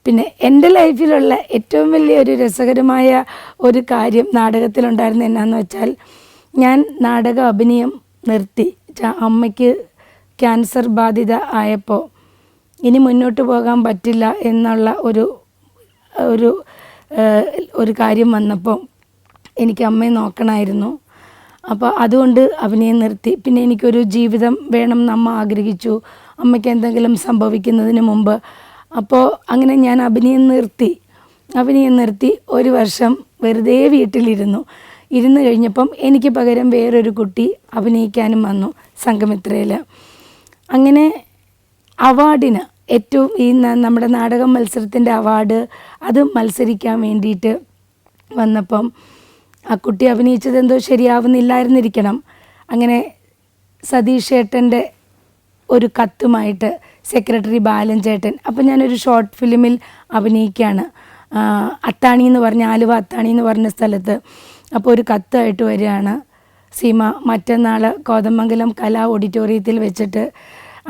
പിന്നെ എൻ്റെ ലൈഫിലുള്ള ഏറ്റവും വലിയൊരു രസകരമായ ഒരു കാര്യം നാടകത്തിലുണ്ടായിരുന്ന എന്നാന്ന് വെച്ചാൽ, ഞാൻ നാടക അഭിനയം നിർത്തി. അമ്മയ്ക്ക് ക്യാൻസർ ബാധിത ആയപ്പോൾ ഇനി മുന്നോട്ട് പോകാൻ പറ്റില്ല എന്നുള്ള ഒരു കാര്യം വന്നപ്പോൾ എനിക്ക് അമ്മയെ നോക്കണമായിരുന്നു. അപ്പോൾ അതുകൊണ്ട് അഭിനയം നിർത്തി. പിന്നെ എനിക്കൊരു ജീവിതം വേണമെന്ന് അമ്മ ആഗ്രഹിച്ചു, അമ്മയ്ക്ക് എന്തെങ്കിലും സംഭവിക്കുന്നതിന് മുമ്പ്. അപ്പോൾ അങ്ങനെ ഞാൻ അഭിനയം നിർത്തി 1 വർഷം വെറുതെ വീട്ടിലിരുന്നു കഴിഞ്ഞപ്പം എനിക്ക് പകരം വേറൊരു കുട്ടി അഭിനയിക്കാനും വന്നു സംഘമിത്രയിൽ. അങ്ങനെ അവാർഡിന് ഏറ്റവും ഈ നമ്മുടെ നാടക മത്സരത്തിൻ്റെ അവാർഡ് അത് മത്സരിക്കാൻ വേണ്ടിയിട്ട് വന്നപ്പം ആ കുട്ടി അഭിനയിച്ചത് എന്തോ ശരിയാവുന്നില്ലായിരുന്നിരിക്കണം. അങ്ങനെ സതീഷ് ഏട്ടൻ്റെ ഒരു കത്തുമായിട്ട് സെക്രട്ടറി ബാലൻ ചേട്ടൻ, അപ്പം ഞാനൊരു ഷോർട്ട് ഫിലിമിൽ അഭിനയിക്കുകയാണ് അത്താണി എന്ന് പറഞ്ഞ ആലുവ അത്താണി എന്ന് പറഞ്ഞ സ്ഥലത്ത്. അപ്പോൾ ഒരു കത്തായിട്ട് വരികയാണ്, സീമ മറ്റന്നാൾ കോതമംഗലം കലാ ഓഡിറ്റോറിയത്തിൽ വെച്ചിട്ട്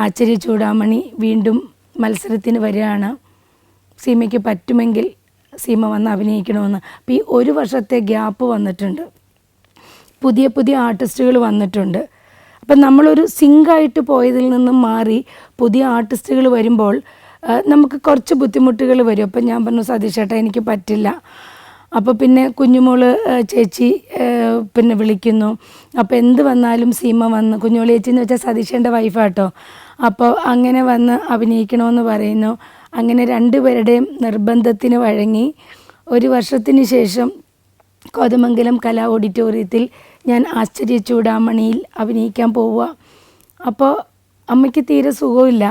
ആശ്ചര്യ ചൂടാമണി വീണ്ടും മത്സരത്തിന് വരികയാണ്, സീമയ്ക്ക് പറ്റുമെങ്കിൽ സീമ വന്ന് അഭിനയിക്കണമെന്ന്. അപ്പോൾ ഈ 1 വർഷത്തെ ഗ്യാപ്പ് വന്നിട്ടുണ്ട്, പുതിയ ആർട്ടിസ്റ്റുകൾ വന്നിട്ടുണ്ട്. അപ്പം നമ്മളൊരു സിങ്കായിട്ട് പോയതിൽ നിന്നും മാറി പുതിയ ആർട്ടിസ്റ്റുകൾ വരുമ്പോൾ നമുക്ക് കുറച്ച് ബുദ്ധിമുട്ടുകൾ വരും. അപ്പം ഞാൻ പറഞ്ഞു, സതീഷ് ചേട്ടാ എനിക്ക് പറ്റില്ല. അപ്പോൾ പിന്നെ കുഞ്ഞുമോള് ചേച്ചി പിന്നെ വിളിക്കുന്നു. അപ്പോൾ എന്ത് വന്നാലും സീമ വന്ന്, കുഞ്ഞുമോള് ചേച്ചി എന്ന് വെച്ചാൽ സതീഷേൻ്റെ വൈഫാട്ടോ, അപ്പോൾ അങ്ങനെ വന്ന് അഭിനയിക്കണമെന്ന് പറയുന്നു. അങ്ങനെ 2 പേരുടെയും നിർബന്ധത്തിന് വഴങ്ങി 1 വർഷത്തിന് ശേഷം കോതമംഗലം കലാ ഓഡിറ്റോറിയത്തിൽ ഞാൻ ആശ്ചര്യ ചൂടാമണിയിൽ അഭിനയിക്കാൻ പോവുക. അപ്പോൾ അമ്മയ്ക്ക് തീരെ സുഖമില്ല.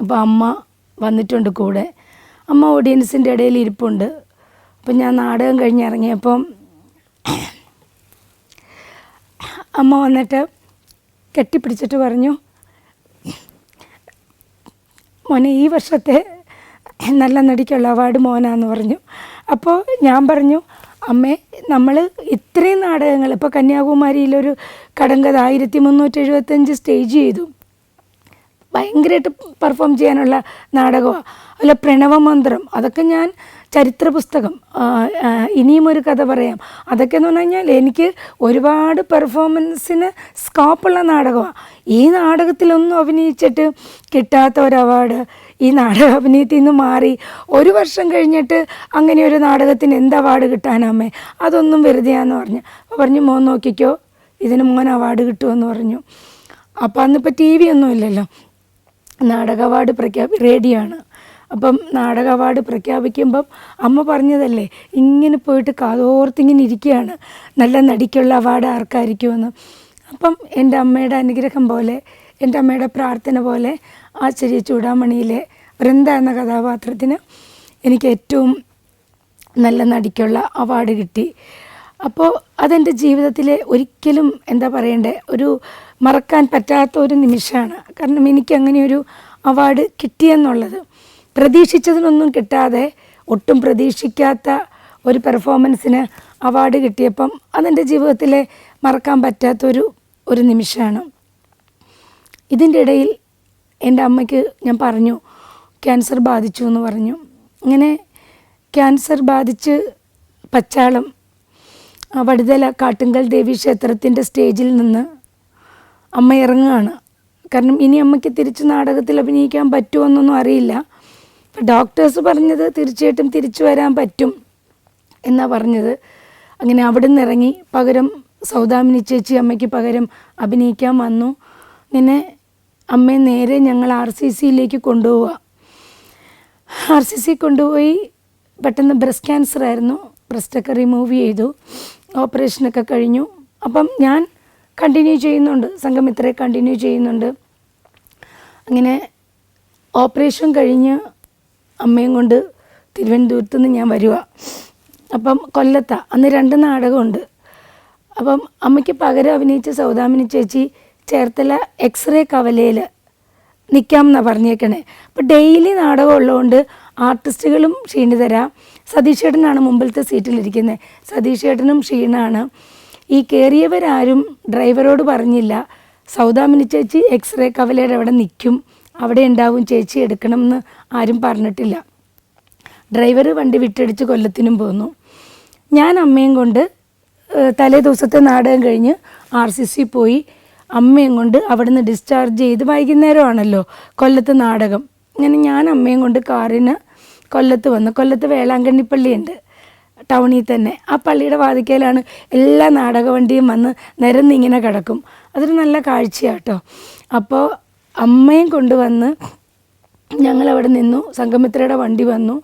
അപ്പോൾ അമ്മ വന്നിട്ടുണ്ട് കൂടെ. അമ്മ ഓഡിയൻസിൻ്റെ ഇടയിൽ ഇരിപ്പുണ്ട്. അപ്പം ഞാൻ നാടകം കഴിഞ്ഞിറങ്ങിയപ്പം അമ്മ വന്നിട്ട് കെട്ടിപ്പിടിച്ചിട്ട് പറഞ്ഞു, മോനെ ഈ വർഷത്തെ നല്ല നടിക്കുള്ള അവാർഡ് മോനാന്ന് പറഞ്ഞു. അപ്പോൾ ഞാൻ പറഞ്ഞു, അമ്മേ നമ്മൾ ഇത്രയും നാടകങ്ങൾ, ഇപ്പോൾ കന്യാകുമാരിയിലൊരു കടങ്കഥ 1375 സ്റ്റേജ് ചെയ്തു, ഭയങ്കരമായിട്ട് പെർഫോം ചെയ്യാനുള്ള നാടകമാണ്. അല്ല പ്രണവമന്ത്രം, അതൊക്കെ ഞാൻ ചരിത്ര പുസ്തകം, ഇനിയും ഒരു കഥ പറയാം, അതൊക്കെ എന്ന് പറഞ്ഞു കഴിഞ്ഞാൽ എനിക്ക് ഒരുപാട് പെർഫോമൻസിന് സ്കോപ്പുള്ള നാടകമാണ്. ഈ നാടകത്തിലൊന്നും അഭിനയിച്ചിട്ട് കിട്ടാത്ത ഒരു അവാർഡ്, ഈ നാടക അഭിനയത്തിൽ നിന്ന് മാറി 1 വർഷം കഴിഞ്ഞിട്ട് അങ്ങനെ ഒരു നാടകത്തിന് എന്ത് അവാർഡ് കിട്ടാനമ്മേ, അതൊന്നും വെറുതെയാന്ന് പറഞ്ഞു. അപ്പോൾ പറഞ്ഞു, മോൻ നോക്കിക്കോ ഇതിന് മോൻ അവാർഡ് കിട്ടുമെന്ന് പറഞ്ഞു. അപ്പോൾ അന്നിപ്പോൾ TV ഒന്നും ഇല്ലല്ലോ, നാടക അവാർഡ് റേഡിയോ ആണ്. അപ്പം നാടക അവാർഡ് പ്രഖ്യാപിക്കുമ്പം അമ്മ പറഞ്ഞതല്ലേ, ഇങ്ങനെ പോയിട്ട് കാതോർത്തിങ്ങനെ ഇരിക്കുകയാണ്, നല്ല നടിക്കുള്ള അവാർഡ് ആർക്കായിരിക്കുമെന്ന്. അപ്പം എൻ്റെ അമ്മയുടെ അനുഗ്രഹം പോലെ, എൻ്റെ അമ്മയുടെ പ്രാർത്ഥന പോലെ ആശ്ചര്യ ചൂടാമണിയിലെ വൃന്ദ എന്ന കഥാപാത്രത്തിന് എനിക്ക് ഏറ്റവും നല്ല നടിക്കുള്ള അവാർഡ് കിട്ടി. അപ്പോൾ അതെൻ്റെ ജീവിതത്തിലെ ഒരിക്കലും എന്താ പറയണ്ടേ, ഒരു മറക്കാൻ പറ്റാത്ത ഒരു നിമിഷമാണ്. കാരണം എനിക്ക് അങ്ങനെയൊരു അവാർഡ് കിട്ടിയെന്നുള്ളത്, പ്രതീക്ഷിച്ചതിനൊന്നും കിട്ടാതെ ഒട്ടും പ്രതീക്ഷിക്കാത്ത ഒരു പെർഫോമൻസിന് അവാർഡ് കിട്ടിയപ്പം അതെൻ്റെ ജീവിതത്തിലെ മറക്കാൻ പറ്റാത്തൊരു നിമിഷമാണ്. ഇതിൻ്റെ ഇടയിൽ എൻ്റെ അമ്മയ്ക്ക് ഞാൻ പറഞ്ഞു ക്യാൻസർ ബാധിച്ചു എന്ന് പറഞ്ഞു. അങ്ങനെ ക്യാൻസർ ബാധിച്ച് പച്ചാളം വടുതല കാട്ടുങ്കൽ ദേവി ക്ഷേത്രത്തിൻ്റെ സ്റ്റേജിൽ നിന്ന് അമ്മ ഇറങ്ങുകയാണ്. കാരണം ഇനി അമ്മയ്ക്ക് തിരിച്ച് നാടകത്തിൽ അഭിനയിക്കാൻ പറ്റുമോ എന്നൊന്നും അറിയില്ല. ഡോക്ടേഴ്സ് പറഞ്ഞത് തീർച്ചയായിട്ടും തിരിച്ചു വരാൻ പറ്റും എന്നാണ് പറഞ്ഞത്. അങ്ങനെ അവിടെ നിന്ന് ഇറങ്ങി പകരം സൗദാമിനി ചേച്ചി അമ്മയ്ക്ക് പകരം അഭിനയിക്കാൻ വന്നു. പിന്നെ അമ്മയെ നേരെ ഞങ്ങൾ RCCയിലേക്ക് കൊണ്ടുപോവുക. RCC കൊണ്ടുപോയി പെട്ടെന്ന് ബ്രസ്റ്റ് ക്യാൻസർ ആയിരുന്നു, ബ്രസ്റ്റൊക്കെ റിമൂവ് ചെയ്തു, ഓപ്പറേഷനൊക്കെ കഴിഞ്ഞു. അപ്പം ഞാൻ കണ്ടിന്യൂ ചെയ്യുന്നുണ്ട്, സംഘമിത്രയെ കണ്ടിന്യൂ ചെയ്യുന്നുണ്ട്. അങ്ങനെ ഓപ്പറേഷൻ കഴിഞ്ഞ് അമ്മയും കൊണ്ട് തിരുവനന്തപുരത്ത് നിന്ന് ഞാൻ വരിക. അപ്പം കൊല്ലത്താണ് അന്ന് 2 നാടകമുണ്ട്. അപ്പം അമ്മയ്ക്ക് പകരം അഭിനയിച്ച സൗദാമിനി ചേച്ചി ചേർത്തല എക്സ്റേ കവലയിൽ നിൽക്കാം എന്നാണ് പറഞ്ഞേക്കണേ. അപ്പോൾ ഡെയിലി നാടകം ഉള്ളതുകൊണ്ട് ആർട്ടിസ്റ്റുകളും ക്ഷീണിതരാം. സതീഷ് ചേട്ടനാണ് മുമ്പിലത്തെ സീറ്റിലിരിക്കുന്നത്, സതീഷ് ചേട്ടനും ക്ഷീണമാണ്. ഈ കയറിയവരാരും ഡ്രൈവറോട് പറഞ്ഞില്ല, സൗദാമിനി ചേച്ചി എക്സ്റേ കവലയുടെ അവിടെ നിൽക്കും, അവിടെ ഉണ്ടാവും ചേച്ചി എടുക്കണം എന്ന് ആരും പറഞ്ഞിട്ടില്ല. ഡ്രൈവർ വണ്ടി വിട്ടടിച്ച് കൊല്ലത്തിനും പോന്നു. ഞാൻ അമ്മയും കൊണ്ട് തലേ ദിവസത്തെ നാടകം കഴിഞ്ഞ് RCC പോയി അമ്മയും കൊണ്ട് അവിടുന്ന് ഡിസ്ചാർജ് ചെയ്ത് വൈകുന്നേരമാണല്ലോ കൊല്ലത്ത് നാടകം. അങ്ങനെ ഞാൻ അമ്മയും കൊണ്ട് കാറിന് കൊല്ലത്ത് വന്നു. കൊല്ലത്ത് വേളാങ്കണ്ണി പള്ളിയുണ്ട് ടൗണിൽ തന്നെ. ആ പള്ളിയുടെ വാതിക്കലാണ് എല്ലാ നാടക വണ്ടിയും വന്ന് നിരന്നിങ്ങനെ കിടക്കും. അതൊരു നല്ല കാഴ്ചയാട്ടോ. അപ്പോൾ അമ്മയും കൊണ്ടുവന്ന് ഞങ്ങളവിടെ നിന്നു. സംഘമിത്രയുടെ വണ്ടി വന്നു,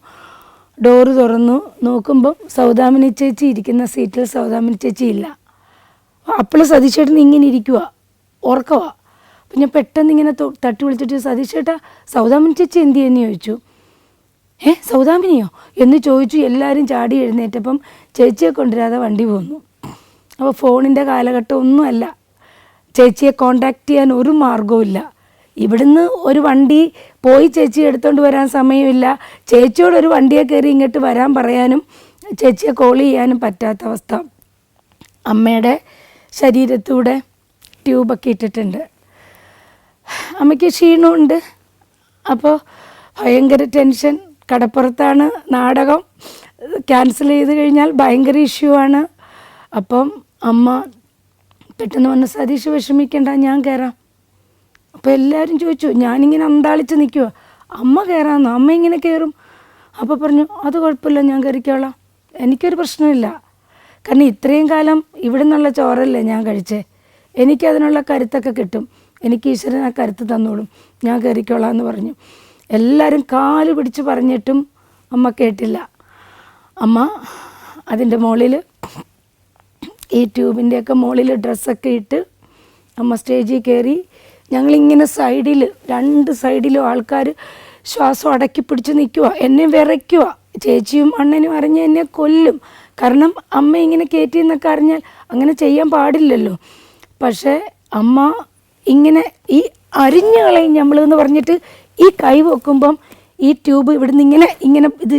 ഡോറ് തുറന്നു നോക്കുമ്പം സൗദാമിനി ചേച്ചി ഇരിക്കുന്ന സീറ്റിൽ സൗദാമിനി ചേച്ചി ഇല്ല. അപ്പോൾ സതീശേട്ടൻ ഇങ്ങനെ ഇരിക്കുക, ഉറക്കവാ. അപ്പം ഞാൻ പെട്ടെന്ന് ഇങ്ങനെ തട്ടി വിളിച്ചിട്ട് സതീശേട്ടാ സൗദാമിനി ചേച്ചി എന്ത് ചെയ്യുമെന്ന് ചോദിച്ചു. സൗദാമിനിയോ എന്ന് ചോദിച്ചു. എല്ലാവരും ചാടി എഴുന്നേറ്റപ്പം ചേച്ചിയെ കൊണ്ടുവരാതെ വണ്ടി പോന്നു. അപ്പോൾ ഫോണിൻ്റെ കാലഘട്ടം ഒന്നുമല്ല, ചേച്ചിയെ കോണ്ടാക്ട് ചെയ്യാൻ ഒരു മാർഗവുമില്ല. ഇവിടുന്ന് ഒരു വണ്ടി പോയി ചേച്ചി എടുത്തുകൊണ്ട് വരാൻ സമയമില്ല. ചേച്ചിയോടൊരു വണ്ടിയെ കയറി ഇങ്ങോട്ട് വരാൻ പറയാനും ചേച്ചിയെ കോൾ ചെയ്യാനും പറ്റാത്ത അവസ്ഥ. അമ്മയുടെ ശരീരത്തൂടെ ട്യൂബൊക്കെ ഇട്ടിട്ടുണ്ട്. അമ്മയ്ക്ക് ക്ഷീണമുണ്ട്. അപ്പോൾ ഭയങ്കര ടെൻഷൻ. കടപ്പുറത്താണ് നാടകം, ക്യാൻസൽ ചെയ്ത് കഴിഞ്ഞാൽ ഭയങ്കര ഇഷ്യൂ ആണ്. അപ്പം അമ്മ പെട്ടെന്ന് വന്ന് സതീഷ് വിഷമിക്കണ്ട, ഞാൻ കയറാം. അപ്പോൾ എല്ലാവരും ചോദിച്ചു, ഞാനിങ്ങനെ അന്താളിച്ച് നിൽക്കുക, അമ്മ കയറാമെന്നോ? അമ്മ ഇങ്ങനെ കയറും. അപ്പോൾ പറഞ്ഞു അത് കുഴപ്പമില്ല, ഞാൻ കയറിക്കോളാം, എനിക്കൊരു പ്രശ്നമില്ല. കാരണം ഇത്രയും കാലം ഇവിടെ നിന്നുള്ള ചോറല്ലേ ഞാൻ കഴിച്ചേ, എനിക്കതിനുള്ള കരുത്തൊക്കെ കിട്ടും, എനിക്ക് ഈശ്വരൻ ആ കരുത്ത് തന്നോളും, ഞാൻ കയറിക്കോളാം എന്ന് പറഞ്ഞു. എല്ലാവരും കാല് പിടിച്ച് പറഞ്ഞിട്ടും അമ്മ കേട്ടില്ല. അമ്മ അതിൻ്റെ മുകളിൽ ഈ ട്യൂബിൻ്റെയൊക്കെ മുകളിൽ ഡ്രസ്സൊക്കെ ഇട്ട് അമ്മ സ്റ്റേജിൽ കയറി. ഞങ്ങളിങ്ങനെ സൈഡിൽ 2 സൈഡിലും ആൾക്കാർ ശ്വാസം അടക്കി പിടിച്ച് നിൽക്കുക, എന്നെ വിറയ്ക്കുക. ചേച്ചിയും അണ്ണനും അറിഞ്ഞ് എന്നെ കൊല്ലും. കാരണം അമ്മ ഇങ്ങനെ കയറ്റി എന്നൊക്കെ അറിഞ്ഞാൽ അങ്ങനെ ചെയ്യാൻ പാടില്ലല്ലോ. പക്ഷേ അമ്മ ഇങ്ങനെ ഈ അരിഞ്ഞു കളയും നമ്മളെന്ന് പറഞ്ഞിട്ട് ഈ കൈ വെക്കുമ്പം ഈ ട്യൂബ് ഇവിടുന്ന് ഇങ്ങനെ ഇത്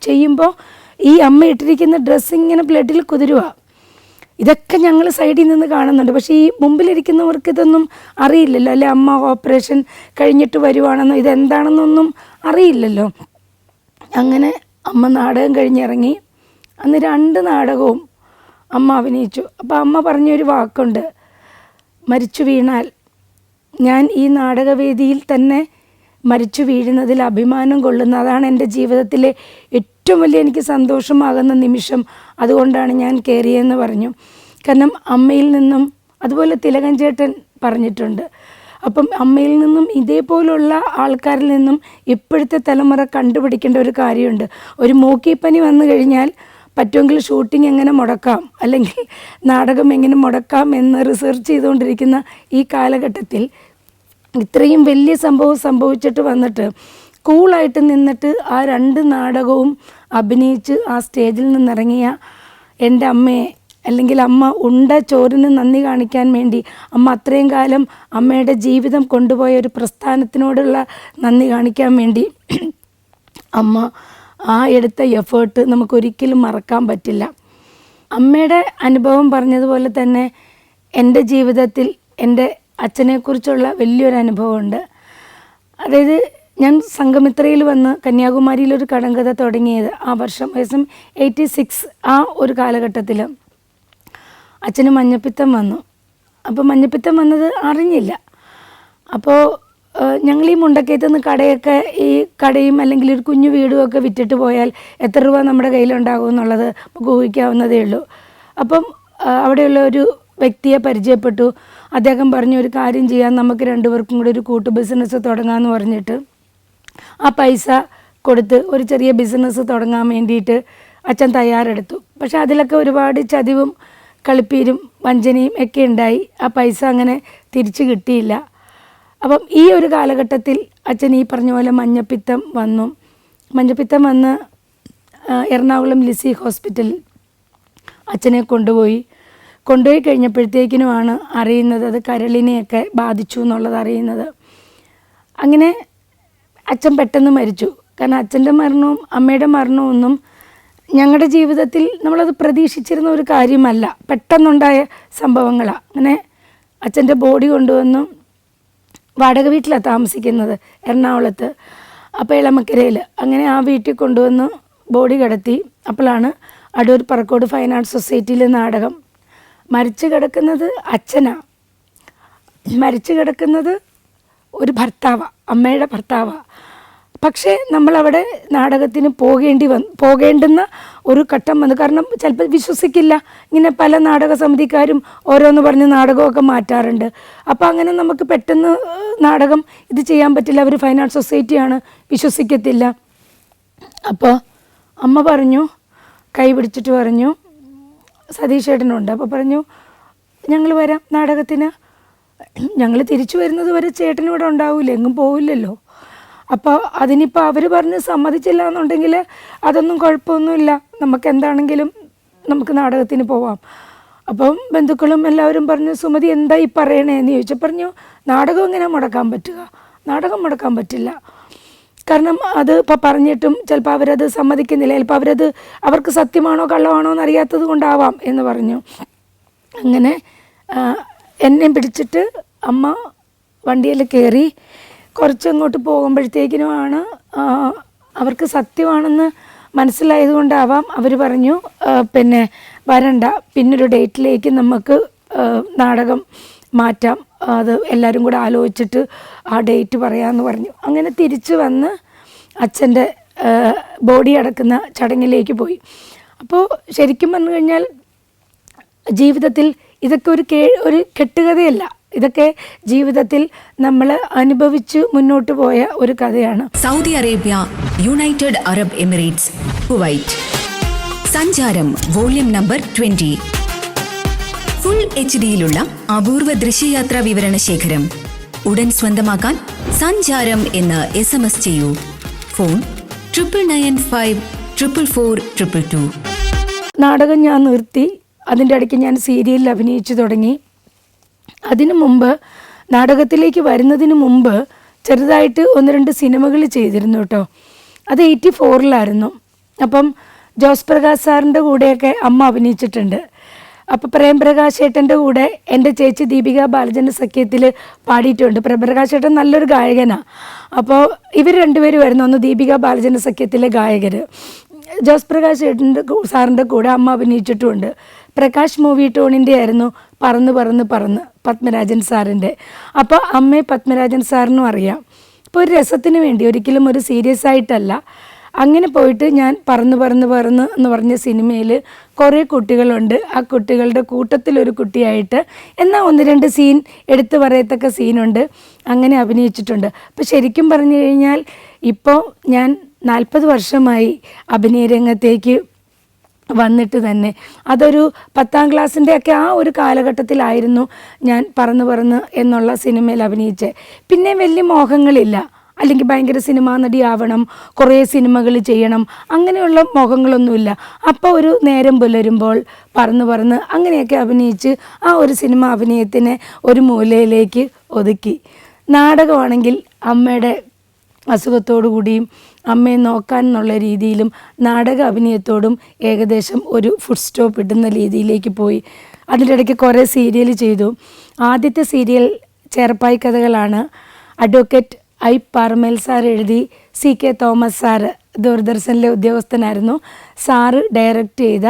ചെയ്യുമ്പോൾ ഈ അമ്മ ഇട്ടിരിക്കുന്ന ഡ്രസ്സ് ഇങ്ങനെ ബ്ലഡിൽ കുതിരുക. ഇതൊക്കെ ഞങ്ങൾ സൈഡിൽ നിന്ന് കാണുന്നുണ്ട്. പക്ഷേ ഈ മുമ്പിലിരിക്കുന്നവർക്ക് ഇതൊന്നും അറിയില്ലല്ലോ, അല്ലെ അമ്മ ഓപ്പറേഷൻ കഴിഞ്ഞിട്ട് വരുവാണെന്നോ ഇതെന്താണെന്നൊന്നും അറിയില്ലല്ലോ. അങ്ങനെ അമ്മ നാടകം കഴിഞ്ഞിറങ്ങി. അന്ന് 2 നാടകവും അമ്മ അഭിനയിച്ചു. അപ്പോൾ അമ്മ പറഞ്ഞൊരു വാക്കുണ്ട്, മരിച്ചു വീണാൽ ഞാൻ ഈ നാടകവേദിയിൽ തന്നെ മരിച്ചു വീഴുന്നതിൽ അഭിമാനം കൊള്ളുന്ന, അതാണ് എൻ്റെ ജീവിതത്തിലെ ഏറ്റവും വലിയ എനിക്ക് സന്തോഷമാകുന്ന നിമിഷം, അതുകൊണ്ടാണ് ഞാൻ കയറിയെന്ന് പറഞ്ഞു. കാരണം അമ്മയിൽ നിന്നും അതുപോലെ തിലകൻ ചേട്ടൻ പറഞ്ഞിട്ടുണ്ട്. അപ്പം അമ്മയിൽ നിന്നും ഇതേപോലുള്ള ആൾക്കാരിൽ നിന്നും ഇപ്പോഴത്തെ തലമുറ കണ്ടുപിടിക്കേണ്ട ഒരു കാര്യമുണ്ട്. ഒരു മൂക്കിപ്പനി വന്നു കഴിഞ്ഞാൽ പറ്റുമെങ്കിൽ ഷൂട്ടിംഗ് എങ്ങനെ മുടക്കാം, അല്ലെങ്കിൽ നാടകം എങ്ങനെ മുടക്കാം എന്ന് റിസർച്ച് ചെയ്തുകൊണ്ടിരിക്കുന്ന ഈ കാലഘട്ടത്തിൽ ഇത്രയും വലിയ സംഭവം സംഭവിച്ചിട്ട് വന്നിട്ട് കൂളായിട്ട് നിന്നിട്ട് ആ 2 നാടകവും അഭിനയിച്ച് ആ സ്റ്റേജിൽ നിന്നിറങ്ങിയ എൻ്റെ അമ്മയെ, അല്ലെങ്കിൽ അമ്മ ഉണ്ട ചോറിന് നന്ദി കാണിക്കാൻ വേണ്ടി, അമ്മ അത്രയും കാലം അമ്മയുടെ ജീവിതം കൊണ്ടുപോയ ഒരു പ്രസ്ഥാനത്തിനോടുള്ള നന്ദി കാണിക്കാൻ വേണ്ടി അമ്മ ആ എടുത്ത എഫേർട്ട് നമുക്കൊരിക്കലും മറക്കാൻ പറ്റില്ല. അമ്മയുടെ അനുഭവം പറഞ്ഞതുപോലെ തന്നെ എൻ്റെ ജീവിതത്തിൽ എൻ്റെ അച്ഛനെക്കുറിച്ചുള്ള വലിയൊരു അനുഭവമുണ്ട്. അതായത് ഞാൻ സംഘമിത്രയിൽ വന്ന് കന്യാകുമാരിയിലൊരു കടങ്കഥ തുടങ്ങിയത് ആ വർഷം 86 ആ ഒരു കാലഘട്ടത്തിൽ അച്ഛന് മഞ്ഞപ്പിത്തം വന്നു. അപ്പോൾ മഞ്ഞപ്പിത്തം വന്നത് അറിഞ്ഞില്ല. അപ്പോൾ ഞങ്ങൾ ഈ മുണ്ടക്കയത്ത് നിന്ന് കടയൊക്കെ, ഈ കടയും അല്ലെങ്കിൽ ഒരു കുഞ്ഞു വീടും ഒക്കെ വിറ്റിട്ട് പോയാൽ എത്ര രൂപ നമ്മുടെ കയ്യിലുണ്ടാകും എന്നുള്ളത് ഊഹിക്കാവുന്നതേ ഉള്ളൂ. അപ്പം അവിടെയുള്ള ഒരു വ്യക്തിയെ പരിചയപ്പെട്ടു. അദ്ദേഹം പറഞ്ഞു, ഒരു കാര്യം ചെയ്യാൻ, നമുക്ക് 2 പേർക്കും കൂടി ഒരു കൂട്ടു ബിസിനസ് തുടങ്ങാമെന്ന് പറഞ്ഞിട്ട് ആ പൈസ കൊടുത്ത് ഒരു ചെറിയ ബിസിനസ് തുടങ്ങാൻ വേണ്ടിയിട്ട് അച്ഛൻ തയ്യാറെടുത്തു. പക്ഷെ അതിലൊക്കെ ഒരുപാട് ചതിവും കളിപ്പീരും വഞ്ചനയും ഒക്കെ ഉണ്ടായി. ആ പൈസ അങ്ങനെ തിരിച്ചു കിട്ടിയില്ല. അപ്പം ഈ ഒരു കാലഘട്ടത്തിൽ അച്ഛൻ ഈ പറഞ്ഞ പോലെ മഞ്ഞപ്പിത്തം വന്നു. മഞ്ഞപ്പിത്തം വന്ന് എറണാകുളം ലിസി ഹോസ്പിറ്റലിൽ അച്ഛനെ കൊണ്ടുപോയി കഴിഞ്ഞപ്പോഴത്തേക്കിനുമാണ് അറിയുന്നത് അത് കരളിനെയൊക്കെ ബാധിച്ചു എന്നുള്ളത് അറിയുന്നത്. അങ്ങനെ അച്ഛൻ പെട്ടെന്ന് മരിച്ചു. കാരണം അച്ഛൻ്റെ മരണവും അമ്മയുടെ മരണവും ഒന്നും ഞങ്ങളുടെ ജീവിതത്തിൽ നമ്മളത് പ്രതീക്ഷിച്ചിരുന്ന ഒരു കാര്യമല്ല, പെട്ടെന്നുണ്ടായ സംഭവങ്ങളാണ്. അങ്ങനെ അച്ഛൻ്റെ ബോഡി കൊണ്ടുവന്നു. വാടക വീട്ടിലാണ് താമസിക്കുന്നത് എറണാകുളത്ത്. അപ്പോൾ ഇളമക്കരയിൽ അങ്ങനെ ആ വീട്ടിൽ കൊണ്ടുവന്ന് ബോഡി കിടത്തി. അപ്പോഴാണ് അടൂർ പറക്കോട് ഫൈൻ ആർട്സ് സൊസൈറ്റിയിലെ നാടകം. മരിച്ചു കിടക്കുന്നത് അച്ഛനാണ്, മരിച്ചു കിടക്കുന്നത് ഒരു ഭർത്താവാണ്, അമ്മയുടെ ഭർത്താവാണ്. പക്ഷേ നമ്മളവിടെ നാടകത്തിന് പോകേണ്ടുന്ന ഒരു ഘട്ടം വന്നു. കാരണം ചിലപ്പോൾ വിശ്വസിക്കില്ല, ഇങ്ങനെ പല നാടക സമിതിക്കാരും ഓരോന്ന് പറഞ്ഞ് നാടകമൊക്കെ മാറ്റാറുണ്ട്. അപ്പോൾ അങ്ങനെ നമുക്ക് പെട്ടെന്ന് നാടകം ഇത് ചെയ്യാൻ പറ്റില്ല, അവർ ഫൈൻ ആർട്സ് സൊസൈറ്റിയാണ്, വിശ്വസിക്കത്തില്ല. അപ്പോൾ അമ്മ പറഞ്ഞു, കൈ പിടിച്ചിട്ട് പറഞ്ഞു, സതീഷ് ചേട്ടനുണ്ട്, അപ്പോൾ പറഞ്ഞു ഞങ്ങൾ വരാം നാടകത്തിന്, ഞങ്ങൾ തിരിച്ചു വരുന്നത് വരെ ചേട്ടനിവിടെ ഉണ്ടാവില്ല, എങ്ങും പോവില്ലല്ലോ. അപ്പോൾ അതിനിപ്പോൾ അവർ പറഞ്ഞ് സമ്മതിച്ചില്ല എന്നുണ്ടെങ്കിൽ അതൊന്നും കുഴപ്പമൊന്നുമില്ല, നമുക്ക് എന്താണെങ്കിലും നമുക്ക് നാടകത്തിന് പോവാം. അപ്പം ബന്ധുക്കളും എല്ലാവരും പറഞ്ഞു, സുമതി എന്താ ഈ പറയണേന്ന് ചോദിച്ചു. പറഞ്ഞു നാടകം എങ്ങനെ മുടക്കാൻ പറ്റുക, നാടകം മുടക്കാൻ പറ്റില്ല. കാരണം അത് ഇപ്പോൾ പറഞ്ഞിട്ടും ചിലപ്പോൾ അവരത് സമ്മതിക്കുന്നില്ല, ചിലപ്പോൾ അവർക്ക് സത്യമാണോ കള്ളമാണോ എന്നറിയാത്തത് കൊണ്ടാവാം എന്ന് പറഞ്ഞു. അങ്ങനെ എന്നെ പിടിച്ചിട്ട് അമ്മ വണ്ടിയിൽ കയറി കുറച്ചങ്ങോട്ട് പോകുമ്പോഴത്തേക്കിനുമാണ് അവർക്ക് സത്യമാണെന്ന് മനസ്സിലായത് കൊണ്ടാവാം അവർ പറഞ്ഞു, പിന്നെ വരണ്ട, പിന്നൊരു ഡേറ്റിലേക്ക് നമുക്ക് നാടകം മാറ്റാം, അത് എല്ലാവരും കൂടെ ആലോചിച്ചിട്ട് ആ ഡേറ്റ് പറയാമെന്ന് പറഞ്ഞു. അങ്ങനെ തിരിച്ച് വന്ന് അച്ഛൻ്റെ ബോഡി അടക്കുന്ന ചടങ്ങിലേക്ക് പോയി. അപ്പോൾ ശരിക്കും പറഞ്ഞു കഴിഞ്ഞാൽ ജീവിതത്തിൽ ഇതൊക്കെ ഒരു കെട്ടുകഥയല്ല, ഇതൊക്കെ ജീവിതത്തിൽ നമ്മൾ അനുഭവിച്ച് മുന്നോട്ട് പോയ ഒരു കഥയാണ്. Saudi Arabia, United Arab Emirates, Kuwait. സഞ്ചാരം വോള്യം നമ്പർ 20. ഫുൾ HD-യിലുള്ള അപൂർവ ദൃശ്യയാത്രാ വിവരണ ശേഖരം ഉടൻ സ്വന്തമാക്കാൻ സഞ്ചാരം എന്ന് SMS ചെയ്യൂ. ഫോൺ 9995444222. നാടകം ഞാൻ നിർത്തി, അതിൻ്റെ ഇടയ്ക്ക് ഞാൻ സീരിയലിൽ അഭിനയിച്ചു തുടങ്ങി. അതിനു മുമ്പ്, നാടകത്തിലേക്ക് വരുന്നതിന് മുമ്പ് ചെറുതായിട്ട് 1-2 സിനിമകൾ ചെയ്തിരുന്നു കേട്ടോ. അത് 84-ലായിരുന്നു. അപ്പം ജോസ് പ്രകാശ് സാറിൻ്റെ കൂടെയൊക്കെ അമ്മ അഭിനയിച്ചിട്ടുണ്ട്. അപ്പോൾ പ്രേംപ്രകാശ് ഏട്ടൻ്റെ കൂടെ എൻ്റെ ചേച്ചി ദീപിക ബാലചന്ദ്ര സഖ്യത്തിൽ പാടിയിട്ടുണ്ട്. പ്രേംപ്രകാശ് ഏട്ടൻ നല്ലൊരു ഗായകനാണ്. അപ്പോൾ ഇവർ രണ്ടുപേരുമായിരുന്നു അന്ന് ദീപിക ബാലചന്ദ്ര സഖ്യത്തിലെ ഗായകർ. ജോസ് പ്രകാശ് ഏട്ടൻ്റെ സാറിൻ്റെ കൂടെ അമ്മ അഭിനയിച്ചിട്ടുമുണ്ട്. പ്രകാശ് മൂവി ടോണിൻ്റെ ആയിരുന്നു പറന്ന് പറന്ന് പറന്ന്, പത്മരാജൻ സാറിൻ്റെ. അപ്പോൾ അമ്മയെ പത്മരാജൻ സാറിനും അറിയാം. ഇപ്പോൾ ഒരു രസത്തിന് വേണ്ടി, ഒരിക്കലും ഒരു സീരിയസ് ആയിട്ടല്ല. അങ്ങനെ പോയിട്ട് ഞാൻ പറന്ന് പറന്ന് പറന്ന് എന്ന് പറഞ്ഞ സിനിമയിൽ കുറേ കുട്ടികളുണ്ട്. ആ കുട്ടികളുടെ കൂട്ടത്തിലൊരു കുട്ടിയായിട്ട്, എന്നാൽ 1-2 സീൻ എടുത്തു പറയത്തക്ക സീനുണ്ട്, അങ്ങനെ അഭിനയിച്ചിട്ടുണ്ട്. അപ്പോൾ ശരിക്കും പറഞ്ഞു കഴിഞ്ഞാൽ ഇപ്പോൾ ഞാൻ 40 വർഷമായി അഭിനയ രംഗത്തേക്ക് വന്നിട്ട് തന്നെ. അതൊരു 10ാം ക്ലാസ്സിൻ്റെയൊക്കെ ആ ഒരു കാലഘട്ടത്തിലായിരുന്നു ഞാൻ പറന്ന് പറന്ന് എന്നുള്ള സിനിമയിൽ അഭിനയിച്ചത്. പിന്നെ വലിയ മോഹങ്ങളില്ല, അല്ലെങ്കിൽ ഭയങ്കര സിനിമാ നടിയാവണം, കുറേ സിനിമകൾ ചെയ്യണം, അങ്ങനെയുള്ള മോഹങ്ങളൊന്നുമില്ല. അപ്പോൾ ഒരു നേരം പുലരുമ്പോൾ പറന്ന് പറന്ന് അങ്ങനെയൊക്കെ അഭിനയിച്ച് ആ ഒരു സിനിമ അഭിനയത്തിനെ ഒരു മൂലയിലേക്ക് ഒതുക്കി. നാടകമാണെങ്കിൽ അമ്മയുടെ അസുഖത്തോടു കൂടിയും അമ്മയെ നോക്കാൻ എന്നുള്ള രീതിയിലും നാടക അഭിനയത്തോടും ഏകദേശം ഒരു ഫുഡ് സ്റ്റോപ്പ് ഇടുന്ന രീതിയിലേക്ക് പോയി. അതിൻ്റെ ഇടയ്ക്ക് കുറേ സീരിയൽ ചെയ്തു. ആദ്യത്തെ സീരിയൽ ചേർപ്പായി കഥകളാണ്. അഡ്വക്കേറ്റ് ഐ പാറമേൽ സാർ എഴുതി, CK തോമസ് സാറ് ദൂരദർശനിലെ ഉദ്യോഗസ്ഥനായിരുന്നു. സാറ് ഡയറക്റ്റ് ചെയ്ത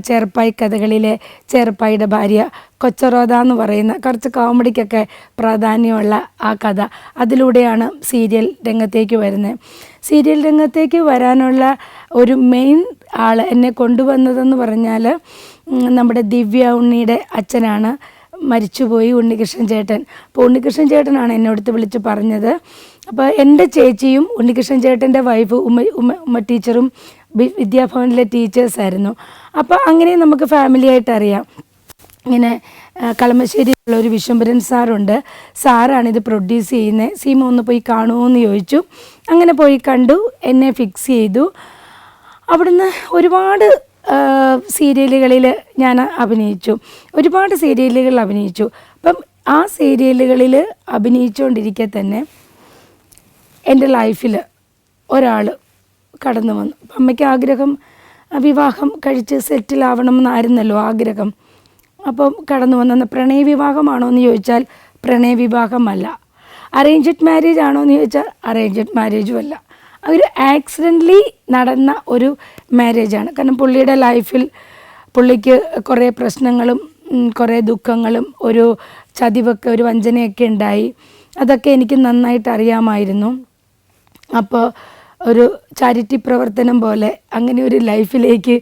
ചേർപ്പായി കഥകളിലെ ചേർപ്പായിയുടെ ഭാര്യ കൊച്ചറോദ എന്ന് പറയുന്ന കുറച്ച് കോമഡിക്കൊക്കെ പ്രാധാന്യമുള്ള ആ കഥ, അതിലൂടെയാണ് സീരിയൽ രംഗത്തേക്ക് വരുന്നത്. സീരിയൽ രംഗത്തേക്ക് വരാനുള്ള ഒരു മെയിൻ ആൾ എന്നെ കൊണ്ടുവന്നതെന്ന് പറഞ്ഞാൽ നമ്മുടെ ദിവ്യ ഉണ്ണിയുടെ അച്ഛനാണ്, മരിച്ചുപോയി ഉണ്ണികൃഷ്ണൻ ചേട്ടൻ. അപ്പോൾ ഉണ്ണികൃഷ്ണൻ ചേട്ടനാണ് എന്നോടത്ത് വിളിച്ച് പറഞ്ഞത്. അപ്പോൾ എൻ്റെ ചേച്ചിയും ഉണ്ണികൃഷ്ണൻ ചേട്ടൻ്റെ വൈഫ് ഉമ്മ ടീച്ചറും വിദ്യാഭവനിലെ ടീച്ചേഴ്സായിരുന്നു. അപ്പോൾ അങ്ങനെ നമുക്ക് ഫാമിലി ആയിട്ട് അറിയാം. ഇങ്ങനെ കളമശ്ശേരിയിലുള്ള ഒരു വിശ്വംഭരൻ സാറുണ്ട്, സാറാണിത് പ്രൊഡ്യൂസ് ചെയ്യുന്നത്, സീമ ഒന്ന് പോയി കാണുമോയെന്ന് ചോദിച്ചു. അങ്ങനെ പോയി കണ്ടു, എന്നെ ഫിക്സ് ചെയ്തു. അവിടുന്ന് ഒരുപാട് സീരിയലുകളിൽ ഞാൻ അഭിനയിച്ചു, ഒരുപാട് സീരിയലുകളിൽ അഭിനയിച്ചു. അപ്പം ആ സീരിയലുകളിൽ അഭിനയിച്ചുകൊണ്ടിരിക്കെ തന്നെ എൻ്റെ ലൈഫിൽ ഒരാൾ കടന്നു വന്നു. അമ്മയ്ക്ക് ആഗ്രഹം വിവാഹം കഴിച്ച് സെറ്റിലാവണമെന്നായിരുന്നല്ലോ ആഗ്രഹം. അപ്പം കടന്നു വന്ന പ്രണയ വിവാഹമാണോ എന്ന് ചോദിച്ചാൽ പ്രണയ വിവാഹമല്ല. അറേഞ്ച്ഡ് മാരേജ് ആണോ എന്ന് ചോദിച്ചാൽ അറേഞ്ച്ഡ് മാരേജും അല്ല. ഒരു ആക്സിഡൻ്റലി നടന്ന ഒരു മാരേജാണ്. കാരണം പുള്ളിയുടെ ലൈഫിൽ പുള്ളിക്ക് കുറേ പ്രശ്നങ്ങളും കുറേ ദുഃഖങ്ങളും ഒരു ചതിവൊക്കെ ഒരു വഞ്ചനയൊക്കെ ഉണ്ടായി. അതൊക്കെ എനിക്ക് നന്നായിട്ട് അറിയാമായിരുന്നു. അപ്പോൾ ഒരു ചാരിറ്റി പ്രവർത്തനം പോലെ അങ്ങനെ ഒരു ലൈഫിലേക്ക്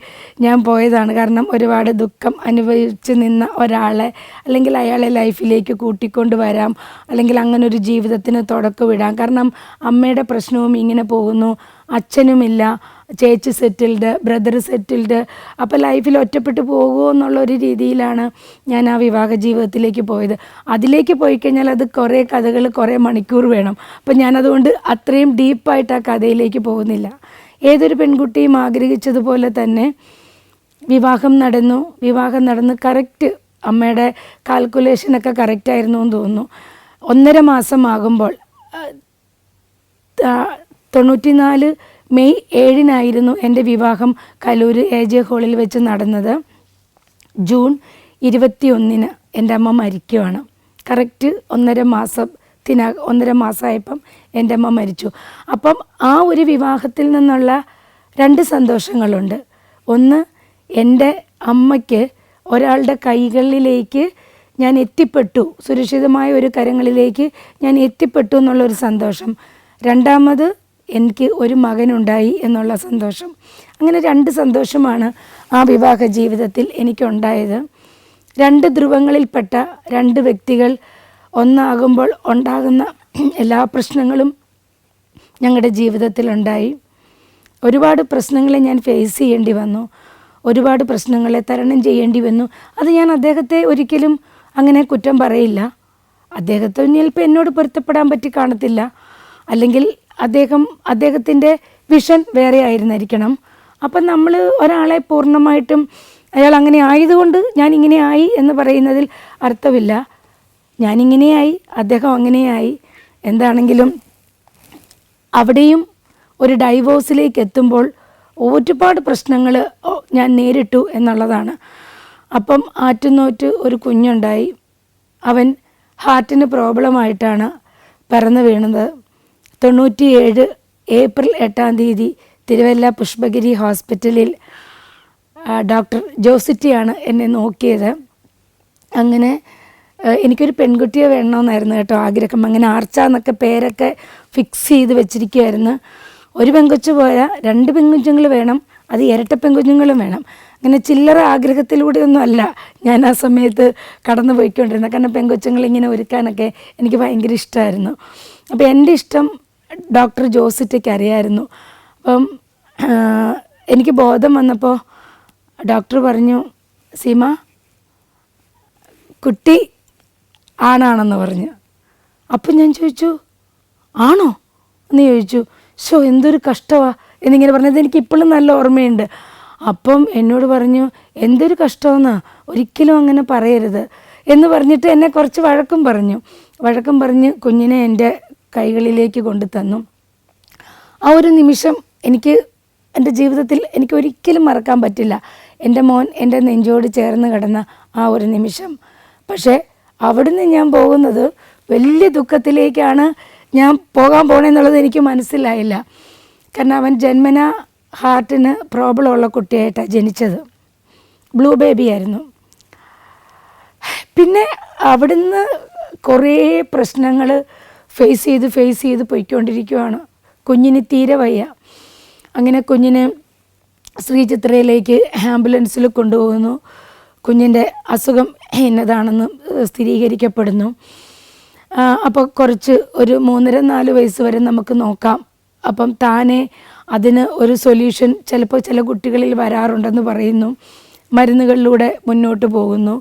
ഞാൻ പോയതാണ്. കാരണം ഒരുപാട് ദുഃഖം അനുഭവിച്ച് നിന്ന ഒരാളെ അല്ലെങ്കിൽ അയാളെ ലൈഫിലേക്ക് കൂട്ടിക്കൊണ്ട് വരാം, അല്ലെങ്കിൽ അങ്ങനെ ഒരു ജീവിതത്തിന് തുടക്കമിടാം. കാരണം അമ്മയുടെ പ്രശ്നവും ഇങ്ങനെ പോകുന്നു, അച്ഛനുമില്ല, ചേച്ചി സെറ്റിൽഡ്, ബ്രദർ സെറ്റിൽഡ്. അപ്പോൾ ലൈഫിൽ ഒറ്റപ്പെട്ടു പോകുമോ എന്നുള്ളൊരു രീതിയിലാണ് ഞാൻ ആ വിവാഹ ജീവിതത്തിലേക്ക് പോയത്. അതിലേക്ക് പോയി കഴിഞ്ഞാൽ അത് കുറേ കഥകൾ, കുറേ മണിക്കൂർ വേണം. അപ്പം ഞാനതുകൊണ്ട് അത്രയും ഡീപ്പായിട്ട് ആ കഥയിലേക്ക് പോകുന്നില്ല. ഏതൊരു പെൺകുട്ടിയും ആഗ്രഹിച്ചതുപോലെ തന്നെ വിവാഹം നടന്ന് കറക്റ്റ് അമ്മയുടെ കാൽക്കുലേഷനൊക്കെ കറക്റ്റായിരുന്നു എന്ന് തോന്നുന്നു. 1.5 മാസം ആകുമ്പോൾ 94 മെയ് 7 എൻ്റെ വിവാഹം കലൂർ AJ ഹാളിൽ വെച്ച് നടന്നത്. ജൂൺ 21 എൻ്റെ അമ്മ മരിക്കുകയാണ്. കറക്റ്റ് 1.5 മാസമായപ്പം എൻ്റെ അമ്മ മരിച്ചു. അപ്പം ആ ഒരു വിവാഹത്തിൽ നിന്നുള്ള 2 സന്തോഷങ്ങളുണ്ട്. ഒന്ന്, എൻ്റെ അമ്മയ്ക്ക് ഒരാളുടെ കൈകളിലേക്ക് ഞാൻ എത്തിപ്പെട്ടു, സുരക്ഷിതമായ ഒരു കരങ്ങളിലേക്ക് ഞാൻ എത്തിപ്പെട്ടു എന്നുള്ളൊരു സന്തോഷം. രണ്ടാമത്, എനിക്ക് ഒരു മകനുണ്ടായി എന്നുള്ള സന്തോഷം. അങ്ങനെ 2 സന്തോഷമാണ് ആ വിവാഹ ജീവിതത്തിൽ എനിക്കുണ്ടായത്. 2 ധ്രുവങ്ങളിൽപ്പെട്ട 2 വ്യക്തികൾ ഒന്നാകുമ്പോൾ ഉണ്ടാകുന്ന എല്ലാ പ്രശ്നങ്ങളും ഞങ്ങളുടെ ജീവിതത്തിലുണ്ടായി. ഒരുപാട് പ്രശ്നങ്ങളെ ഞാൻ ഫേസ് ചെയ്യേണ്ടി വന്നു, ഒരുപാട് പ്രശ്നങ്ങളെ തരണം ചെയ്യേണ്ടി വന്നു. അത് ഞാൻ അദ്ദേഹത്തെ ഒരിക്കലും അങ്ങനെ കുറ്റം പറയില്ല. അദ്ദേഹത്തിന് ചിലപ്പോൾ എന്നോട് പൊരുത്തപ്പെടാൻ പറ്റി കാണത്തില്ല, അല്ലെങ്കിൽ അദ്ദേഹത്തിൻ്റെ വിഷൻ വേറെ ആയിരുന്നിരിക്കണം. അപ്പം നമ്മൾ ഒരാളെ പൂർണ്ണമായിട്ടും അയാൾ അങ്ങനെ ആയതുകൊണ്ട് ഞാൻ ഇങ്ങനെ ആയി എന്ന് പറയുന്നതിൽ അർത്ഥമില്ല. ഞാനിങ്ങനെയായി, അദ്ദേഹം അങ്ങനെയായി. എന്താണെങ്കിലും അവിടെയും ഒരു ഡൈവോഴ്സിലേക്ക് എത്തുമ്പോൾ ഒരുപാട് പ്രശ്നങ്ങൾ ഞാൻ നേരിട്ടു എന്നുള്ളതാണ്. അപ്പം ആറ്റുനോറ്റ് ഒരു കുഞ്ഞുണ്ടായി. അവൻ ഹാർട്ടിന് പ്രോബ്ലമായിട്ടാണ് പിറന്നു വീണത്. 97 ഏപ്രിൽ 8 തിരുവല്ല പുഷ്പഗിരി ഹോസ്പിറ്റലിൽ ഡോക്ടർ ജോസിറ്റിയാണ് എന്നെ നോക്കിയത്. അങ്ങനെ എനിക്കൊരു പെൺകുട്ടിയെ വേണമെന്നായിരുന്നു കേട്ടോ ആഗ്രഹം. അങ്ങനെ ആർച്ച എന്നൊക്കെ പേരൊക്കെ ഫിക്സ് ചെയ്ത് വെച്ചിരിക്കുമായിരുന്നു. ഒരു പെൺകൊച്ചു പോരാ, 2 പെൺകുഞ്ഞുങ്ങൾ വേണം, അത് ഇരട്ട പെൺകുഞ്ഞുങ്ങളും വേണം. അങ്ങനെ ചില്ലറ ആഗ്രഹത്തിലൂടെയൊന്നും അല്ല ഞാൻ ആ സമയത്ത് കടന്നു പോയിക്കൊണ്ടിരുന്നത്. കാരണം പെൺകൊച്ചുങ്ങളിങ്ങനെ ഒരുക്കാനൊക്കെ എനിക്ക് ഭയങ്കര ഇഷ്ടമായിരുന്നു. അപ്പോൾ എൻ്റെ ഇഷ്ടം ഡോക്ടർ ജോസിറ്റയ്ക്ക് അറിയായിരുന്നു. അപ്പം എനിക്ക് ബോധം വന്നപ്പോൾ ഡോക്ടർ പറഞ്ഞു, സീമ, കുട്ടി ആണാണെന്ന് പറഞ്ഞു. അപ്പം ഞാൻ ചോദിച്ചു, ആണോ എന്ന് ചോദിച്ചു. എന്തൊരു കഷ്ടമാണ് എന്നിങ്ങനെ പറഞ്ഞത് എനിക്ക് ഇപ്പോഴും നല്ല ഓർമ്മയുണ്ട്. അപ്പം എന്നോട് പറഞ്ഞു, എന്തൊരു കഷ്ടമെന്നാ, ഒരിക്കലും അങ്ങനെ പറയരുത് എന്ന് പറഞ്ഞിട്ട് എന്നെ കുറച്ച് വഴക്കും പറഞ്ഞ് കുഞ്ഞിനെ എൻ്റെ കൈകളിലേക്ക് കൊണ്ടു തന്നു. ആ ഒരു നിമിഷം എൻ്റെ ജീവിതത്തിൽ എനിക്ക് ഒരിക്കലും മറക്കാൻ പറ്റില്ല. എൻ്റെ മോൻ എൻ്റെ നെഞ്ചോട് ചേർന്ന് കിടന്ന ആ ഒരു നിമിഷം. പക്ഷേ അവിടുന്ന് ഞാൻ പോകുന്നത് വലിയ ദുഃഖത്തിലേക്കാണ് ഞാൻ പോകാൻ പോകണമെന്നുള്ളത് എനിക്ക് മനസ്സിലായില്ല. കാരണം അവൻ ജന്മനാ ഹാർട്ടിന് പ്രോബ്ലം ഉള്ള കുട്ടിയായിട്ടാണ് ജനിച്ചത്. ബ്ലൂ ബേബി ആയിരുന്നു. പിന്നെ അവിടുന്ന് കുറേ പ്രശ്നങ്ങൾ ഫേസ് ചെയ്ത് പോയിക്കൊണ്ടിരിക്കുകയാണ്. കുഞ്ഞിന് തീരെ വയ്യ. അങ്ങനെ കുഞ്ഞിനെ ശ്രീചിത്രയിലേക്ക് ആംബുലൻസിൽ കൊണ്ടുപോകുന്നു. കുഞ്ഞിൻ്റെ അസുഖം എന്നതാണെന്ന് സ്ഥിരീകരിക്കപ്പെടുന്നു. അപ്പോൾ കുറച്ച് ഒരു 3-4 വയസ്സ് വരെ നമുക്ക് നോക്കാം. അപ്പം താനെ അതിന് ഒരു സൊല്യൂഷൻ ചിലപ്പോൾ ചില കുട്ടികളിൽ വരാറുണ്ടെന്ന് പറയുന്നു. മരുന്നുകളിലൂടെ മുന്നോട്ട് പോകുന്നു.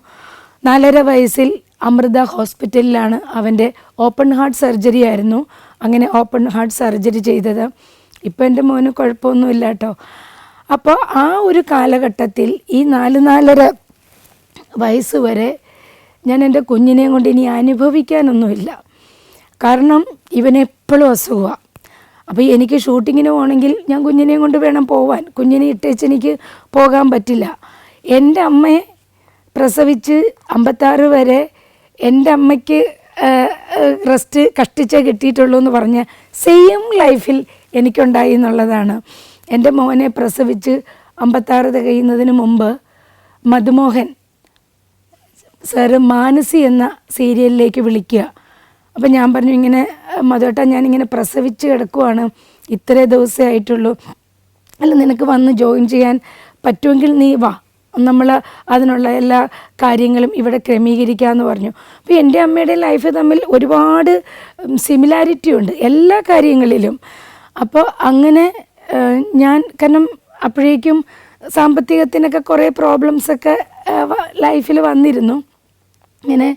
4.5 വയസ്സിൽ അമൃത ഹോസ്പിറ്റലിലാണ് അവൻ്റെ ഓപ്പൺ ഹാർട്ട് സർജറി ആയിരുന്നു. അങ്ങനെ ഓപ്പൺ ഹാർട്ട് സർജറി ചെയ്തത്. ഇപ്പോൾ എൻ്റെ മോന് കുഴപ്പമൊന്നുമില്ല കേട്ടോ. അപ്പോൾ ആ ഒരു കാലഘട്ടത്തിൽ ഈ 4-4.5 വയസ്സ് വരെ ഞാൻ എൻ്റെ കുഞ്ഞിനെയും കൊണ്ട് ഇനി അനുഭവിക്കാനൊന്നുമില്ല. കാരണം ഇവനെപ്പോഴും അസുഖമാണ്. അപ്പോൾ എനിക്ക് ഷൂട്ടിങ്ങിന് പോകണമെങ്കിൽ ഞാൻ കുഞ്ഞിനെയും കൊണ്ട് വേണം പോവാൻ. കുഞ്ഞിനെ ഇട്ടേച്ച് എനിക്ക് പോകാൻ പറ്റില്ല. എൻ്റെ അമ്മയെ പ്രസവിച്ച് 56 വരെ എൻ്റെ അമ്മയ്ക്ക് റെസ്റ്റ് കഷ്ടിച്ചേ കിട്ടിയിട്ടുള്ളൂ എന്ന് പറഞ്ഞ് സെയിം ലൈഫിൽ എനിക്കുണ്ടായി എന്നുള്ളതാണ്. എൻ്റെ മോനെ പ്രസവിച്ച് 56 തികയുന്നതിന് മുമ്പ് മധുമോഹൻ സാറ് മാനസി എന്ന സീരിയലിലേക്ക് വിളിക്കുക. അപ്പം ഞാൻ പറഞ്ഞു, ഇങ്ങനെ മധുവേട്ടാ ഞാനിങ്ങനെ പ്രസവിച്ച് കിടക്കുവാണ്, ഇത്രേ ദിവസമേ ആയിട്ടുള്ളൂ, അല്ല നിനക്ക് വന്ന് ജോയിൻ ചെയ്യാൻ പറ്റുമെങ്കിൽ നീ വാ, നമ്മൾ അതിനുള്ള എല്ലാ കാര്യങ്ങളും ഇവിടെ ക്രമീകരിക്കാമെന്ന് പറഞ്ഞു. അപ്പോൾ എൻ്റെ അമ്മയുടെ ലൈഫ് തമ്മിൽ ഒരുപാട് സിമിലാരിറ്റി ഉണ്ട് എല്ലാ കാര്യങ്ങളിലും. അപ്പോൾ അങ്ങനെ ഞാൻ, കാരണം അപ്പോഴേക്കും സാമ്പത്തികത്തിനൊക്കെ കുറേ പ്രോബ്ലംസൊക്കെ ലൈഫിൽ വന്നിരുന്നു. ഇങ്ങനെ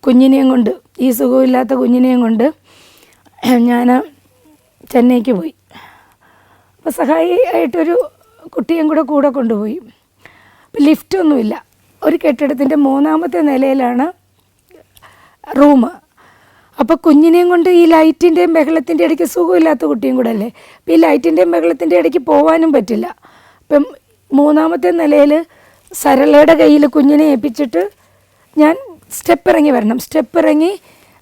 കുഞ്ഞിനെയും കൊണ്ട്, ഈ സുഖമില്ലാത്ത കുഞ്ഞിനെയും കൊണ്ട് ഞാൻ ചെന്നൈക്ക് പോയി. അപ്പോൾ സഹായി ആയിട്ടൊരു കുട്ടിയും കൂടെ കൊണ്ടുപോയി. ലിഫ്റ്റൊന്നുമില്ല, ഒരു കെട്ടിടത്തിൻ്റെ 3ാമത്തെ നിലയിലാണ് റൂം. അപ്പോൾ കുഞ്ഞിനെയും കൊണ്ട് ഈ ലൈറ്റിൻ്റെയും ബഹളത്തിൻ്റെ ഇടയ്ക്ക്, സുഖമില്ലാത്ത കുട്ടിയും കൂടെ അല്ലേ, അപ്പോൾ ഈ ലൈറ്റിൻ്റെയും ബഹളത്തിൻ്റെ ഇടയ്ക്ക് പോകാനും പറ്റില്ല. അപ്പം 3ാമത്തെ നിലയിൽ സരളയുടെ കയ്യിൽ കുഞ്ഞിനെ ഏൽപ്പിച്ചിട്ട് ഞാൻ സ്റ്റെപ്പ് ഇറങ്ങി വരണം. സ്റ്റെപ്പ് ഇറങ്ങി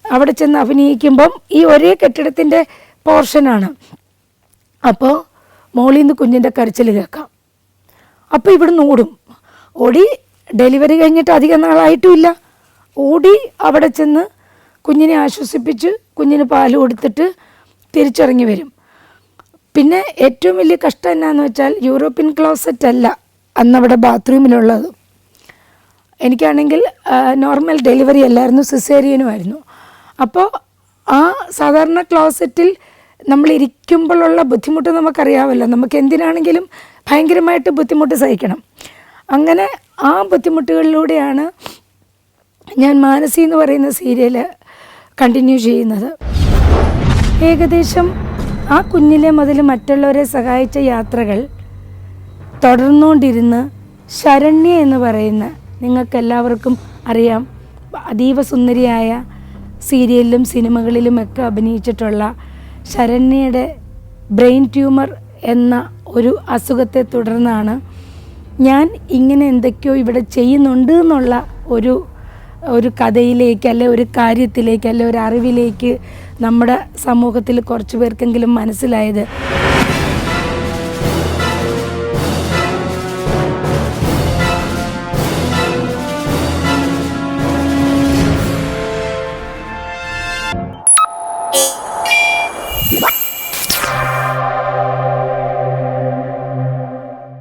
അവിടെ ചെന്ന് അഭിനയിക്കുമ്പം ഈ ഒരേ കെട്ടിടത്തിൻ്റെ പോർഷനാണ്. അപ്പോൾ മോളിൽ നിന്ന് കുഞ്ഞിൻ്റെ കരച്ചിൽ കേൾക്കാം. അപ്പോൾ ഇവിടുന്ന് ഓടി ഡെലിവറി കഴിഞ്ഞിട്ട് അധികം നാളായിട്ടുമില്ല, ഓടി അവിടെ ചെന്ന് കുഞ്ഞിനെ ആശ്വസിപ്പിച്ച് കുഞ്ഞിന് പാൽ കൊടുത്തിട്ട് തിരിച്ചിറങ്ങി വരും. പിന്നെ ഏറ്റവും വലിയ കഷ്ടം എന്നാന്ന് വെച്ചാൽ യൂറോപ്യൻ ക്ലോസറ്റ് അല്ല അന്നവിടെ ബാത്റൂമിലുള്ളത്. എനിക്കാണെങ്കിൽ നോർമൽ ഡെലിവറി അല്ലായിരുന്നു, സിസേറിയനുമായിരുന്നു. അപ്പോൾ ആ സാധാരണ ക്ലോസറ്റിൽ നമ്മൾ ഇരിക്കുമ്പോഴുള്ള ബുദ്ധിമുട്ട് നമുക്കറിയാമല്ലോ, നമുക്ക് എന്തിനാണെങ്കിലും ഭയങ്കരമായിട്ട് ബുദ്ധിമുട്ട് സഹിക്കണം. അങ്ങനെ ആ ബുദ്ധിമുട്ടുകളിലൂടെയാണ് ഞാൻ മാനസി എന്ന് പറയുന്ന സീരിയൽ കണ്ടിന്യൂ ചെയ്യുന്നത്. ഏകദേശം ആ കുഞ്ഞിലെ മുതൽ മറ്റുള്ളവരെ സഹായിച്ച യാത്രകൾ തുടർന്നുകൊണ്ടിരുന്ന് ശരണ്യ എന്ന് പറയുന്ന, നിങ്ങൾക്കെല്ലാവർക്കും അറിയാം, അതീവ സുന്ദരിയായ സീരിയലിലും സിനിമകളിലുമൊക്കെ അഭിനയിച്ചിട്ടുള്ള ശരണ്യയുടെ ബ്രെയിൻ ട്യൂമർ എന്ന ഒരു അസുഖത്തെ തുടർന്നാണ് ഞാൻ ഇങ്ങനെ എന്തൊക്കെയോ ഇവിടെ ചെയ്യുന്നുണ്ട് എന്നുള്ള ഒരു കഥയിലേക്ക്, അല്ലെ ഒരു കാര്യത്തിലേക്ക്, അല്ലെ ഒരു അറിവിലേക്ക് നമ്മുടെ സമൂഹത്തിൽ കുറച്ച് പേർക്കെങ്കിലും മനസ്സിലായത്.